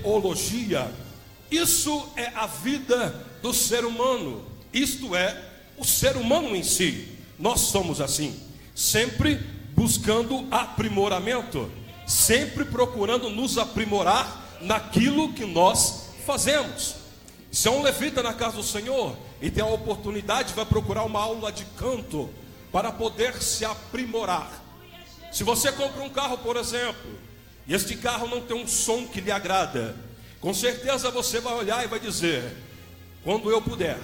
teologia. Isso é a vida do ser humano, isto é, o ser humano em si. Nós somos assim, sempre buscando aprimoramento, sempre procurando nos aprimorar naquilo que nós fazemos. Se é um levita na casa do Senhor e tem a oportunidade, vai procurar uma aula de canto para poder se aprimorar. Se você compra um carro, por exemplo, e este carro não tem um som que lhe agrada, com certeza você vai olhar e vai dizer: quando eu puder,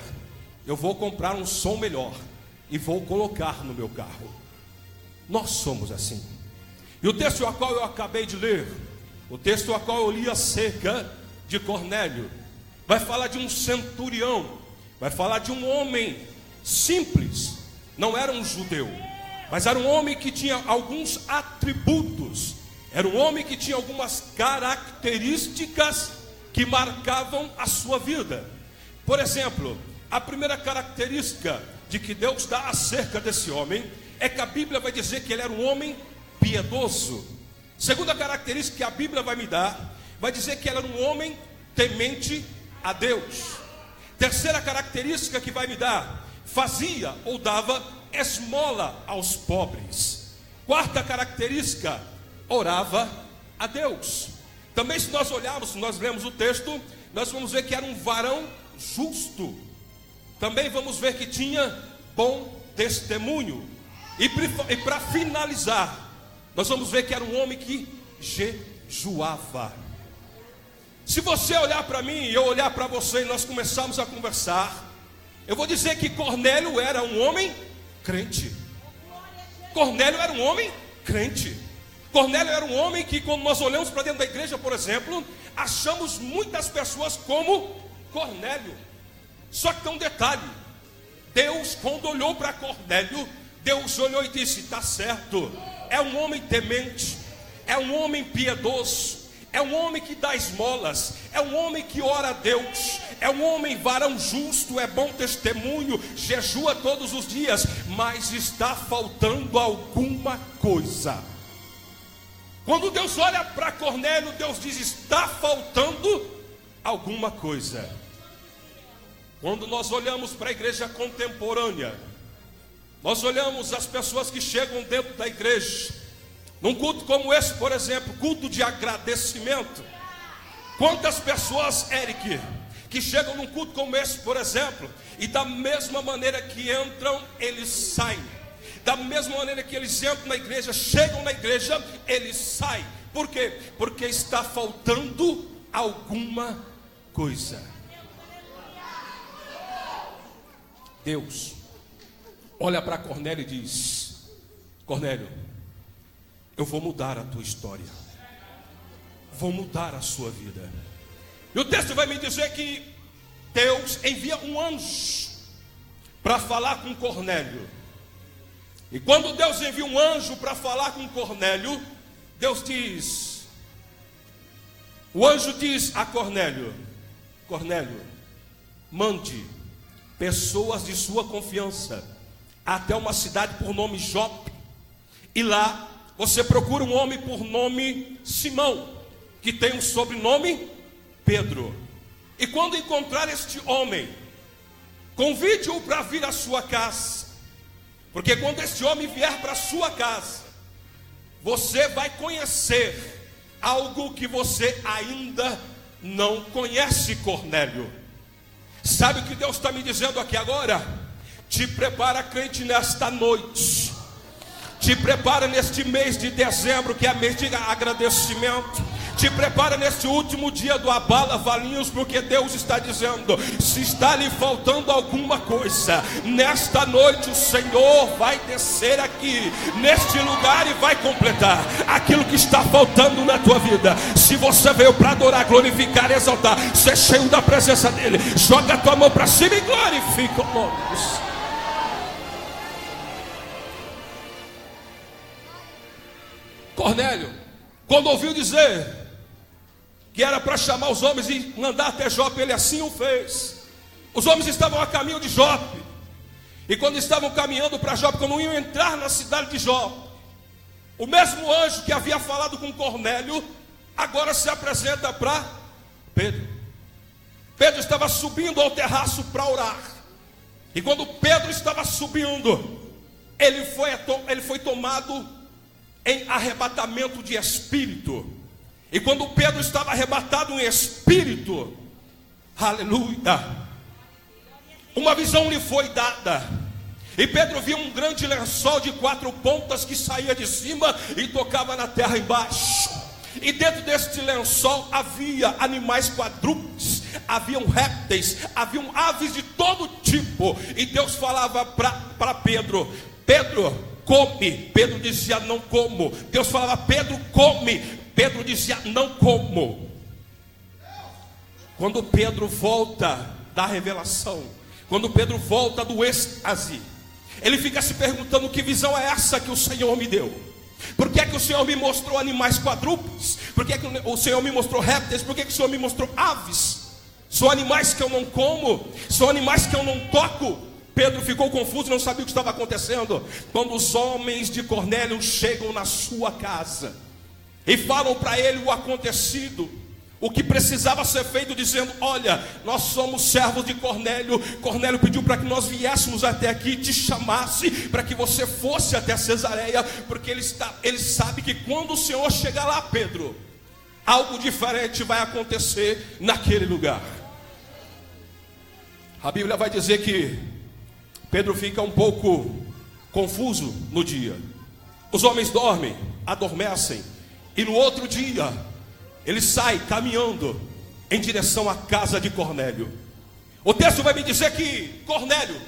eu vou comprar um som melhor e vou colocar no meu carro. Nós somos assim. E o texto ao qual eu acabei de ler, o texto ao qual eu li acerca de Cornélio, vai falar de um centurião, vai falar de um homem simples, não era um judeu, mas era um homem que tinha alguns atributos, era um homem que tinha algumas características que marcavam a sua vida. Por exemplo, a primeira característica de que Deus dá acerca desse homem é que a Bíblia vai dizer que ele era um homem piedoso. Segunda característica que a Bíblia vai me dar, vai dizer que ele era um homem temente a Deus. Terceira característica que vai me dar, fazia ou dava esmola aos pobres. Quarta característica, orava a Deus. Também, se nós olharmos, se nós lemos o texto, nós vamos ver que era um varão justo. Também vamos ver que tinha bom testemunho. E para finalizar, nós vamos ver que era um homem que jejuava. Se você olhar para mim e eu olhar para você e nós começarmos a conversar, eu vou dizer que Cornélio era um homem crente. Cornélio era um homem crente. Cornélio era um homem que, quando nós olhamos para dentro da igreja, por exemplo, achamos muitas pessoas como Cornélio. Só que tem um detalhe: Deus, quando olhou para Cornélio, Deus olhou e disse: está certo, é um homem temente, é um homem piedoso, é um homem que dá esmolas, é um homem que ora a Deus, é um homem varão justo, é bom testemunho, jejua todos os dias, mas está faltando alguma coisa. Quando Deus olha para Cornélio, Deus diz: está faltando alguma coisa. Quando nós olhamos para a igreja contemporânea, nós olhamos as pessoas que chegam dentro da igreja, num culto como esse, por exemplo, culto de agradecimento. Quantas pessoas, Eric, que chegam num culto como esse, por exemplo, e da mesma maneira que entram, eles saem. Da mesma maneira que eles entram na igreja, chegam na igreja, eles saem. Por quê? Porque está faltando alguma coisa. Deus olha para Cornélio e diz: Cornélio, eu vou mudar a tua história, vou mudar a sua vida. E o texto vai me dizer que Deus envia um anjo para falar com Cornélio. E quando Deus envia um anjo para falar com Cornélio, Deus diz, o anjo diz a Cornélio: Cornélio, mande pessoas de sua confiança até uma cidade por nome Jope, e lá você procura um homem por nome Simão, que tem um sobrenome Pedro. E quando encontrar este homem, convide-o para vir à sua casa, porque quando este homem vier para a sua casa, você vai conhecer algo que você ainda não conhece, Cornélio. Sabe o que Deus está me dizendo aqui agora? Te prepara, crente, nesta noite. Te prepara neste mês de dezembro, que é mês de agradecimento. Te prepara neste último dia do Abala Valinhos, porque Deus está dizendo: se está lhe faltando alguma coisa, nesta noite o Senhor vai descer aqui neste lugar e vai completar aquilo que está faltando na tua vida. Se você veio para adorar, glorificar, exaltar, ser cheio da presença dele, joga a tua mão para cima e glorifica o nome do Senhor. Cornélio, quando ouviu dizer que era para chamar os homens e mandar até Jope, ele assim o fez. Os homens estavam a caminho de Jope, e quando estavam caminhando para Jope, quando iam entrar na cidade de Jope, o mesmo anjo que havia falado com Cornélio agora se apresenta para Pedro estava subindo ao terraço para orar. E quando Pedro estava subindo, ele foi tomado em arrebatamento de espírito. E quando Pedro estava arrebatado em espírito, aleluia, uma visão lhe foi dada. E Pedro viu um grande lençol de 4 pontas que saía de cima e tocava na terra embaixo. E dentro deste lençol havia animais quadrúpedes, haviam répteis, haviam aves de todo tipo. E Deus falava para Pedro: Pedro, come. Pedro dizia: não como. Deus falava: Pedro, come. Pedro dizia: não como. Quando Pedro volta da revelação, quando Pedro volta do êxtase, ele fica se perguntando: que visão é essa que o Senhor me deu? Por que é que o Senhor me mostrou animais quadrúpedes? Por que é que o Senhor me mostrou répteis? Por que é que o Senhor me mostrou aves? São animais que eu não como, são animais que eu não toco. Pedro ficou confuso, não sabia o que estava acontecendo. Quando os homens de Cornélio chegam na sua casa e falam para ele o acontecido, o que precisava ser feito, dizendo: olha, nós somos servos de Cornélio. Cornélio pediu para que nós viéssemos até aqui, te chamasse para que você fosse até Cesareia, porque ele sabe que quando o Senhor chegar lá, Pedro, algo diferente vai acontecer naquele lugar. A Bíblia vai dizer que Pedro fica um pouco confuso no dia. Os homens dormem, adormecem, e no outro dia ele sai caminhando em direção à casa de Cornélio. O texto vai me dizer que Cornélio,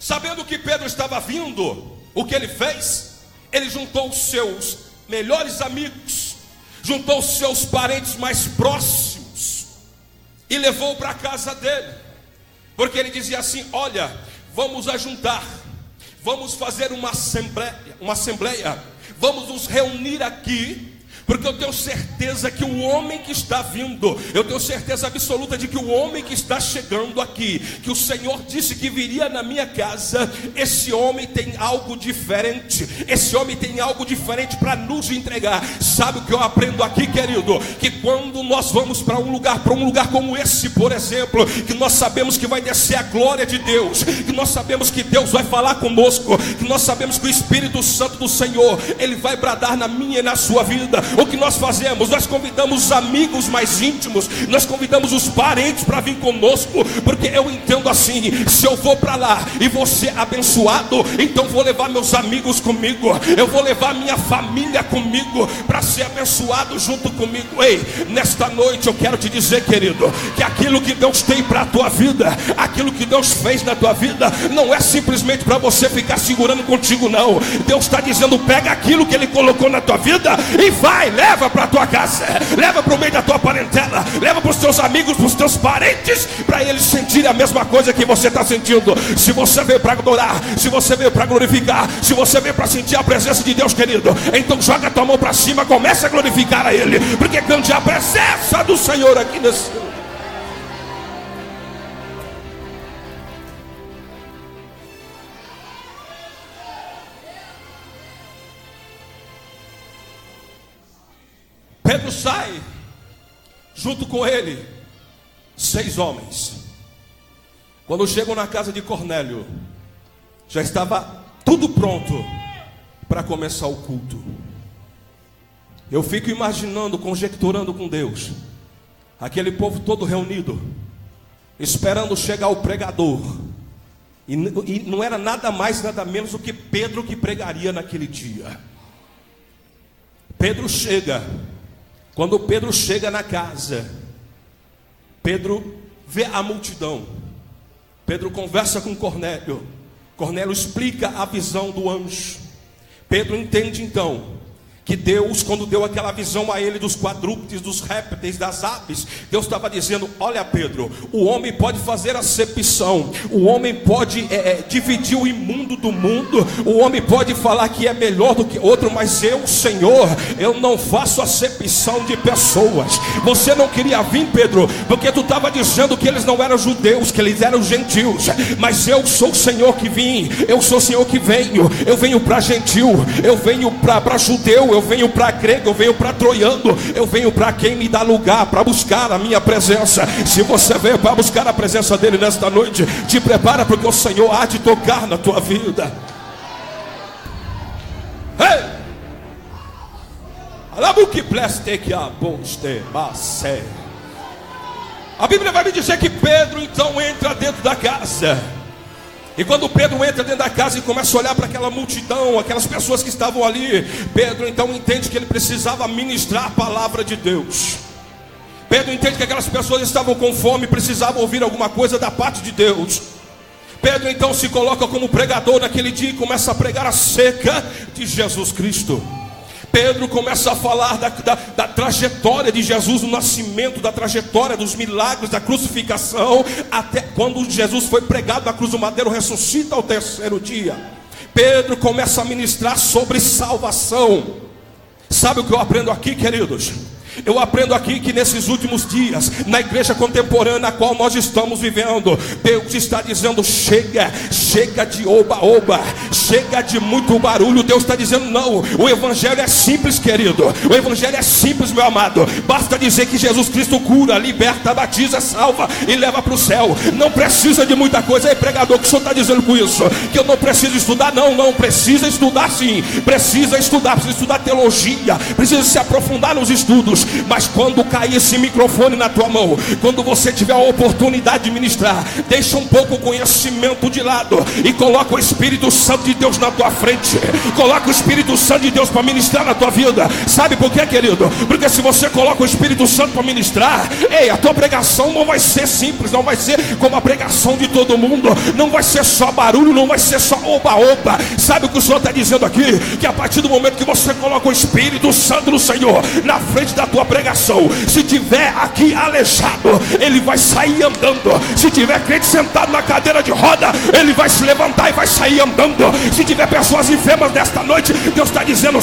sabendo que Pedro estava vindo, o que ele fez? Ele juntou os seus melhores amigos, juntou os seus parentes mais próximos e levou para a casa dele. Porque ele dizia assim: olha, vamos ajuntar, vamos fazer uma assembleia, vamos nos reunir aqui, porque eu tenho certeza que o homem que está vindo, eu tenho certeza absoluta de que o homem que está chegando aqui, que o Senhor disse que viria na minha casa, esse homem tem algo diferente, esse homem tem algo diferente para nos entregar. Sabe o que eu aprendo aqui, querido? Que quando nós vamos para um lugar como esse, por exemplo, que nós sabemos que vai descer a glória de Deus, que nós sabemos que Deus vai falar conosco, que nós sabemos que o Espírito Santo do Senhor, ele vai bradar na minha e na sua vida. O que nós fazemos? Nós convidamos os amigos mais íntimos, nós convidamos os parentes para vir conosco, porque eu entendo assim: se eu vou para lá e vou ser abençoado, então vou levar meus amigos comigo, eu vou levar minha família comigo, para ser abençoado junto comigo. Ei, nesta noite eu quero te dizer, querido, que aquilo que Deus tem para a tua vida, aquilo que Deus fez na tua vida, não é simplesmente para você ficar segurando contigo, não. Deus está dizendo: pega aquilo que Ele colocou na tua vida e vai, leva para a tua casa, leva para o meio da tua parentela, leva para os teus amigos, para os teus parentes, para eles sentirem a mesma coisa que você está sentindo. Se você veio para adorar, se você veio para glorificar, se você veio para sentir a presença de Deus, querido, então joga a tua mão para cima, comece a glorificar a Ele, porque grande é a presença do Senhor aqui nesse lugar. Pedro sai, junto com ele 6 homens. Quando chegam na casa de Cornélio, já estava tudo pronto para começar o culto. Eu fico imaginando, conjecturando com Deus, aquele povo todo reunido, esperando chegar o pregador. E não era nada mais, nada menos do que Pedro que pregaria naquele dia. Pedro chega. Quando Pedro chega na casa, Pedro vê a multidão. Pedro conversa com Cornélio. Cornélio explica a visão do anjo. Pedro entende então que Deus, quando deu aquela visão a ele dos quadrúpedes, dos répteis, das aves, Deus estava dizendo: olha, Pedro, o homem pode fazer acepção, o homem pode dividir o imundo do mundo, o homem pode falar que é melhor do que outro, mas eu, Senhor, eu não faço acepção de pessoas. Você não queria vir, Pedro, porque tu estava dizendo que eles não eram judeus, que eles eram gentios, mas eu sou o Senhor que vim, eu sou o Senhor que venho, eu venho para gentil, eu venho para judeu, eu venho para grego, eu venho para troiano, eu venho para quem me dá lugar, para buscar a minha presença. Se você veio para buscar a presença dele nesta noite, te prepara, porque o Senhor há de tocar na tua vida. Ei! A Bíblia vai me dizer que Pedro então entra dentro da casa. E quando Pedro entra dentro da casa e começa a olhar para aquela multidão, aquelas pessoas que estavam ali, Pedro então entende que ele precisava ministrar a palavra de Deus. Pedro entende que aquelas pessoas estavam com fome, precisavam ouvir alguma coisa da parte de Deus. Pedro então se coloca como pregador naquele dia e começa a pregar acerca de Jesus Cristo. Pedro começa a falar da trajetória de Jesus, do nascimento, da trajetória dos milagres, da crucificação, até quando Jesus foi pregado na cruz do madeiro, ressuscita ao terceiro dia. Pedro começa a ministrar sobre salvação. Sabe o que eu aprendo aqui, queridos? Eu aprendo aqui que nesses últimos dias, na igreja contemporânea na qual nós estamos vivendo, Deus está dizendo: chega, chega de oba-oba, chega de muito barulho. Deus está dizendo: não, o evangelho é simples, querido. O evangelho é simples, meu amado. Basta dizer que Jesus Cristo cura, liberta, batiza, salva e leva para o céu. Não precisa de muita coisa. Aí, pregador, o que o senhor está dizendo com isso? Que eu não preciso estudar? Não, precisa estudar sim. Precisa estudar teologia, precisa se aprofundar nos estudos. Mas quando cair esse microfone na tua mão, quando você tiver a oportunidade de ministrar, deixa um pouco o conhecimento de lado e coloca o Espírito Santo de Deus na tua frente. Coloca o Espírito Santo de Deus para ministrar na tua vida. Sabe por quê, querido? Porque se você coloca o Espírito Santo para ministrar, a tua pregação não vai ser simples, não vai ser como a pregação de todo mundo, não vai ser só barulho, não vai ser só oba-oba. Sabe o que o Senhor está dizendo aqui? Que a partir do momento que você coloca o Espírito Santo do Senhor na frente da tua pregação, se tiver aqui aleijado, ele vai sair andando. Se tiver crente sentado na cadeira de roda, ele vai se levantar e vai sair andando. Se tiver pessoas enfermas nesta noite, Deus está dizendo: